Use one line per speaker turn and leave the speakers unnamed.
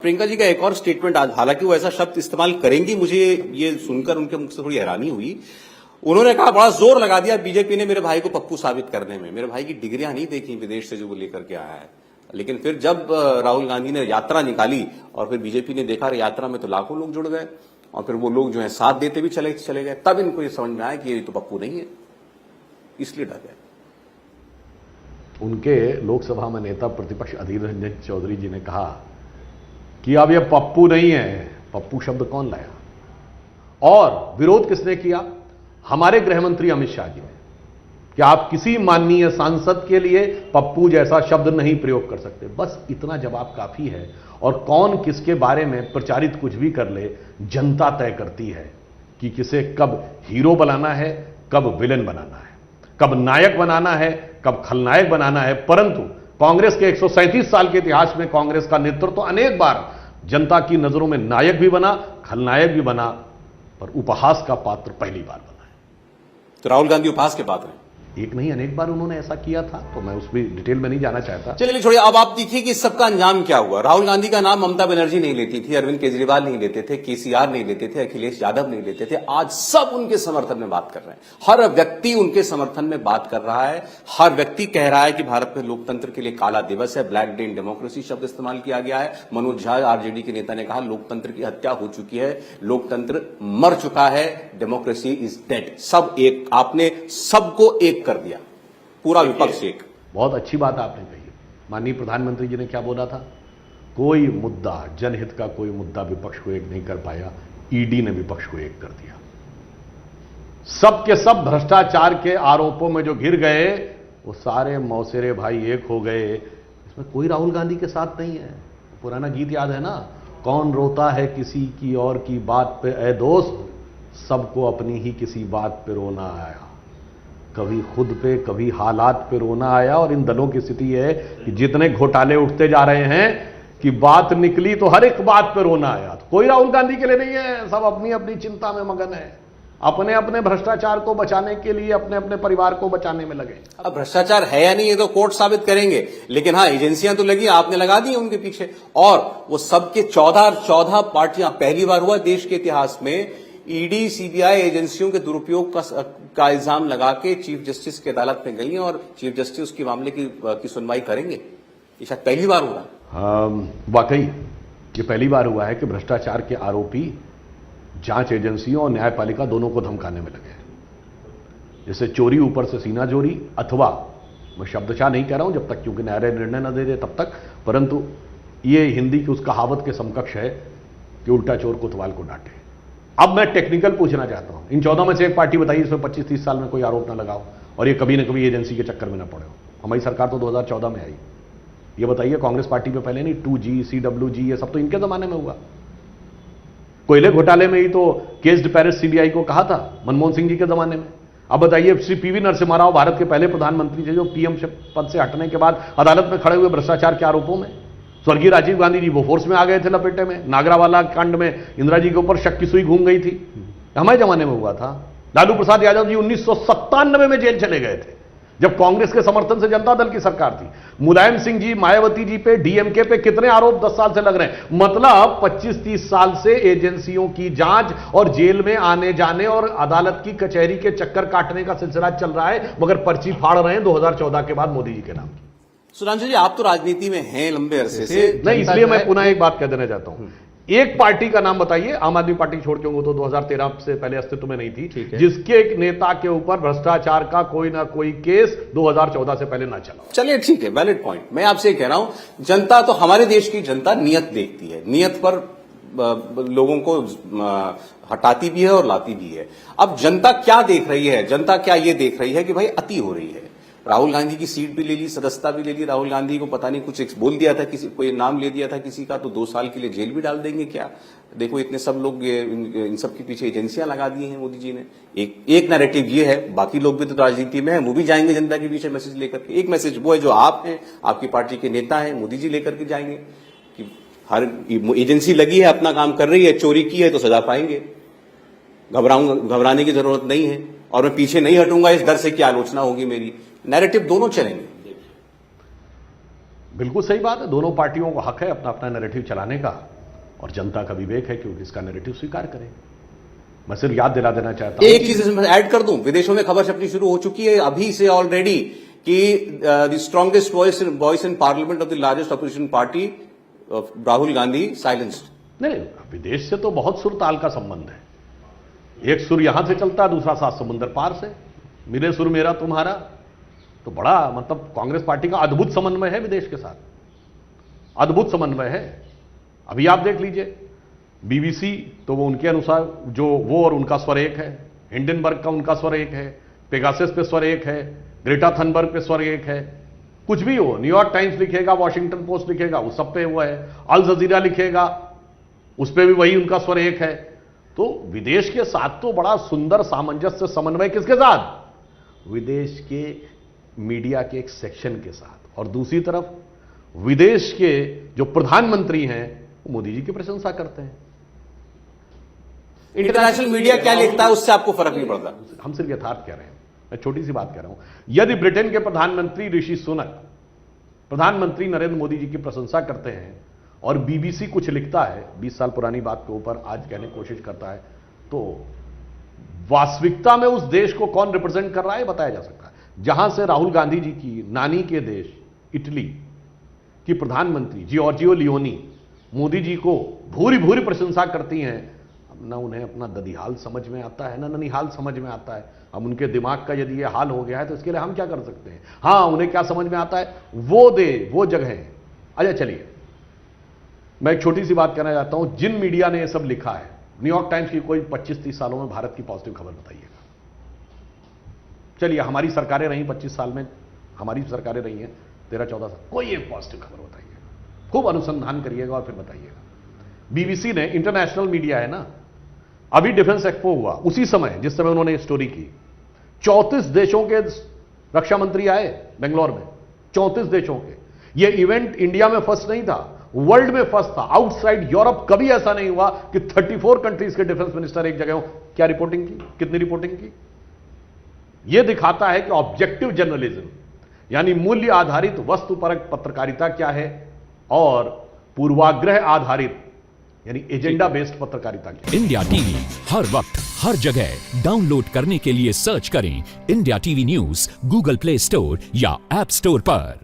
प्रियंका जी का एक और स्टेटमेंट आज, हालांकि वो ऐसा शब्द इस्तेमाल करेंगी, मुझे ये सुनकर उनके मुख से थोड़ी हैरानी हुई। उन्होंने कहा, बड़ा जोर लगा दिया बीजेपी ने मेरे भाई को पप्पू साबित करने में। मेरे भाई की डिग्रियां नहीं देखी विदेश से जो वो लेकर के आया है। लेकिन फिर जब राहुल गांधी ने यात्रा निकाली और फिर बीजेपी ने देखा यात्रा में तो लाखों लोग जुड़ गए और फिर वो लोग जो है साथ देते भी चले गए, तब इनको ये समझ में आया कि ये तो पप्पू नहीं है, इसलिए डर गए।
उनके लोकसभा में नेता प्रतिपक्ष अधीर रंजन चौधरी जी ने कहा कि अब यह पप्पू नहीं है। पप्पू शब्द कौन लाया और विरोध किसने किया? हमारे गृह मंत्री अमित शाह जी ने कि आप किसी माननीय सांसद के लिए पप्पू जैसा शब्द नहीं प्रयोग कर सकते। बस इतना जवाब काफी है। और कौन किसके बारे में प्रचारित कुछ भी कर ले, जनता तय करती है कि किसे कब हीरो बनाना है, कब विलेन बनाना है, कब नायक बनाना है, कब खलनायक बनाना है। परंतु कांग्रेस के 137 साल के इतिहास में कांग्रेस का नेतृत्व अनेक बार जनता की नजरों में नायक भी बना, खलनायक भी बना, पर उपहास का पात्र पहली बार बना है।
तो राहुल गांधी उपहास के पात्र हैं?
एक नहीं, अनेक बार उन्होंने ऐसा किया था, तो मैं उसमें डिटेल में नहीं जाना चाहता।
चलिए छोड़िए, अब आप देखिए कि सबका अंजाम क्या हुआ। राहुल गांधी का नाम ममता बनर्जी नहीं लेती थी, अरविंद केजरीवाल नहीं लेते थे, केसीआर नहीं लेते थे, अखिलेश यादव नहीं लेते थे। आज सब उनके समर्थन में बात कर रहे हैं। हर व्यक्ति उनके समर्थन में बात कर रहा है। हर व्यक्ति कह रहा है कि भारत में लोकतंत्र के लिए काला दिवस है, ब्लैक डे इन डेमोक्रेसी शब्द इस्तेमाल किया गया है। मनोज झा आरजेडी के नेता ने कहा लोकतंत्र की हत्या हो चुकी है, लोकतंत्र मर चुका है, डेमोक्रेसी इज डेड। सब एक, आपने सबको एक कर दिया, पूरा विपक्ष एक।
बहुत अच्छी बात आपने कही। माननीय प्रधानमंत्री जी ने क्या बोला था? कोई मुद्दा, जनहित का कोई मुद्दा विपक्ष को एक नहीं कर पाया, ईडी ने विपक्ष को एक कर दिया। सब के सब भ्रष्टाचार के आरोपों में जो घिर गए वो सारे मौसेरे भाई एक हो गए। इसमें कोई राहुल गांधी के साथ नहीं है। पुराना गीत याद है ना, कौन रोता है किसी की और की बात पे ऐ दोस्त, सबको अपनी ही किसी बात पे रोना आया। कभी खुद पे, कभी हालात पे रोना आया। और इन दलों की स्थिति है कि जितने घोटाले उठते जा रहे हैं कि बात निकली तो हर एक बात पे रोना आया। तो कोई राहुल गांधी के लिए नहीं है, सब अपनी अपनी चिंता में मगन है, अपने अपने भ्रष्टाचार को बचाने के लिए अपने अपने परिवार को बचाने में लगे।
अब भ्रष्टाचार है या नहीं ये तो कोर्ट साबित करेंगे, लेकिन हाँ एजेंसियां तो लगी, आपने लगा दी उनके पीछे। और वो सबके 14 पार्टियां, पहली बार हुआ देश के इतिहास में ईडी सीबीआई एजेंसियों के दुरुपयोग का इल्जाम लगा के चीफ जस्टिस की अदालत में गई हैं और चीफ जस्टिस उसकी मामले की सुनवाई करेंगे। ये शायद पहली बार हो रहा है।
वाकई ये पहली बार हुआ है कि भ्रष्टाचार के आरोपी जांच एजेंसियों और न्यायपालिका दोनों को धमकाने में लगे। जैसे चोरी ऊपर से सीना चोरी, अथवा मैं शब्दशः नहीं कह रहा हूं जब तक क्योंकि न्यायालय निर्णय न दे दे तब तक, परंतु ये हिंदी की उस कहावत के समकक्ष है कि उल्टा चोर कोतवाल को डांटे। अब मैं टेक्निकल पूछना चाहता हूं, इन 14 में से एक पार्टी बताइए इसमें 25-30 साल में कोई आरोप ना लगाओ और ये कभी न कभी एजेंसी के चक्कर में ना पड़े हो। हमारी सरकार तो 2014 में आई। ये बताइए कांग्रेस पार्टी पे पहले नहीं, 2G, CWG ये सब तो इनके जमाने में हुआ। कोयले घोटाले में ही तो केस डिपेरिस सीबीआई को कहा था मनमोहन सिंह जी के जमाने में। अब बताइए श्री पीवी नरसिम्हा राव भारत के पहले प्रधानमंत्री थे जो पीएम पद से हटने के बाद अदालत में खड़े हुए भ्रष्टाचार के आरोपों में। स्वर्गीय राजीव गांधी जी वो फोर्स में आ गए थे लपेटे में। नागरावाला कांड में इंदिरा जी के ऊपर शक की सुई घूम गई थी, हमारे जमाने में हुआ था। लालू प्रसाद यादव जी 1997 में जेल चले गए थे जब कांग्रेस के समर्थन से जनता दल की सरकार थी। मुलायम सिंह जी, मायावती जी पे, डीएमके पे कितने आरोप 10 साल से लग रहे हैं। मतलब 25-30 साल से एजेंसियों की जांच और जेल में आने जाने और अदालत की कचहरी के चक्कर काटने का सिलसिला चल रहा है, मगर पर्ची फाड़ रहे हैं 2014 के बाद मोदी जी के नाम।
सुधांशु जी, आप तो राजनीति में हैं लंबे अरसे से।
नहीं, इसलिए मैं पुनः एक बात कह देना चाहता हूं। एक पार्टी का नाम बताइए, आम आदमी पार्टी छोड़ के, वो तो 2013 से पहले अस्तित्व में नहीं थी, जिसके एक नेता के ऊपर भ्रष्टाचार का कोई ना कोई केस 2014 से पहले ना चला।
चलिए ठीक है, वैलिड पॉइंट। मैं आपसे कह रहा हूं, जनता तो, हमारे देश की जनता नियत देखती है, नियत पर लोगों को हटाती भी है और लाती भी है। अब जनता क्या देख रही है? जनता क्या ये देख रही है कि भाई अति हो रही है। राहुल गांधी की सीट भी ले ली, सदस्यता भी ले ली। राहुल गांधी को पता नहीं कुछ बोल दिया था, किसी कोई नाम ले दिया था किसी का, तो 2 साल के लिए जेल भी डाल देंगे क्या? देखो इतने सब लोग, इन सब के पीछे एजेंसियां लगा दी हैं मोदी जी ने। एक नैरेटिव ये है, बाकी लोग भी तो राजनीति में है, वो भी जाएंगे जनता के पीछे मैसेज लेकर के। एक मैसेज वो है जो आप हैं, आपकी पार्टी के नेता हैं, मोदी जी लेकर के जाएंगे कि हर एजेंसी लगी है, अपना काम कर रही है, चोरी की है तो सजा पाएंगे, घबराने की जरूरत नहीं है, और मैं पीछे नहीं हटूंगा इस डर से कि आलोचना होगी मेरी। नैरेटिव दोनों चलेंगे।
बिल्कुल सही बात है, दोनों पार्टियों को हक है अपना अपना नैरेटिव चलाने का, और जनता का विवेक है कि इसका नैरेटिव स्वीकार करे। मैं सिर्फ याद दिला देना चाहता हूं,
एक चीज इसमें ऐड कर दूं, विदेशों में खबर छपनी शुरू हो चुकी है अभी से ऑलरेडी कि the strongest voice in parliament of the largest opposition party Rahul Gandhi silenced.
नहीं, विदेश से तो बहुत सुर ताल का संबंध है, एक सुर यहां से चलता है, दूसरा 7 समुंदर पार से, मेरे सुर मेरा तुम्हारा। तो बड़ा मतलब कांग्रेस पार्टी का अद्भुत समन्वय है विदेश के साथ, अद्भुत समन्वय है। अभी आप देख लीजिए, बीबीसी तो वो उनके अनुसार जो वो और उनका स्वर एक है, हिंडनबर्ग का उनका स्वर एक है, पेगासस पे स्वर एक है, ग्रेटा थनबर्ग पे स्वर एक है, कुछ भी हो, न्यूयॉर्क टाइम्स लिखेगा, वॉशिंगटन पोस्ट लिखेगा, उस सब पे वो है, अल जजीरा लिखेगा, उस पे भी वही उनका स्वर एक है। तो विदेश के साथ तो बड़ा सुंदर सामंजस्य समन्वय किसके साथ? विदेश के मीडिया के एक सेक्शन के साथ, और दूसरी तरफ विदेश के जो प्रधानमंत्री हैं वो मोदी जी की प्रशंसा करते हैं।
इंटरनेशनल मीडिया क्या लिखता है उससे आपको फर्क नहीं पड़ता।
हम सिर्फ यथार्थ कह रहे हैं, मैं छोटी सी बात कह रहा हूं। यदि ब्रिटेन के प्रधानमंत्री ऋषि सुनक प्रधानमंत्री नरेंद्र मोदी जी की प्रशंसा करते हैं और बीबीसी कुछ लिखता है 20 साल पुरानी बात के ऊपर आज कहने की कोशिश करता है, तो वास्तविकता में उस देश को कौन रिप्रेजेंट कर रहा है बताया जा सकता है। जहां से राहुल गांधी जी की नानी के देश इटली की प्रधानमंत्री जियोर्जियो लियोनी मोदी जी को भूरी भूरी प्रशंसा करती हैं, ना उन्हें अपना ददिहाल समझ में आता है, ना ननिहाल समझ में आता है। अब उनके दिमाग का यदि ये हाल हो गया है तो इसके लिए हम क्या कर सकते हैं? हां, उन्हें क्या समझ में आता है वो जगह। अच्छा चलिए, मैं एक छोटी सी बात कहना चाहता हूं। जिन मीडिया ने यह सब लिखा है, न्यूयॉर्क टाइम्स की कोई 25-30 सालों में भारत की पॉजिटिव खबर बताइएगा। चलिए, हमारी सरकारें रही 25 साल में, हमारी सरकारें रही हैं 13-14 साल, कोई एक पॉजिटिव खबर बताइएगा, खूब अनुसंधान करिएगा और फिर बताइएगा। बीबीसी ने, इंटरनेशनल मीडिया है ना, अभी डिफेंस एक्सपो हुआ, उसी समय जिस समय उन्होंने स्टोरी की, 34 देशों के रक्षा मंत्री आए बेंगलोर में, 34 देशों के। यह इवेंट इंडिया में फर्स्ट नहीं था, वर्ल्ड में फर्स्ट था। आउटसाइड यूरोप कभी ऐसा नहीं हुआ कि 34 कंट्रीज के डिफेंस मिनिस्टर एक जगह हो। क्या रिपोर्टिंग की, कितनी रिपोर्टिंग की? यह दिखाता है कि ऑब्जेक्टिव जर्नलिज्म यानी मूल्य आधारित वस्तुपरक पत्रकारिता क्या है और पूर्वाग्रह आधारित यानी एजेंडा बेस्ड पत्रकारिता क्या है।
इंडिया टीवी हर वक्त हर जगह डाउनलोड करने के लिए सर्च करें India TV news Google play store या ऐप स्टोर पर।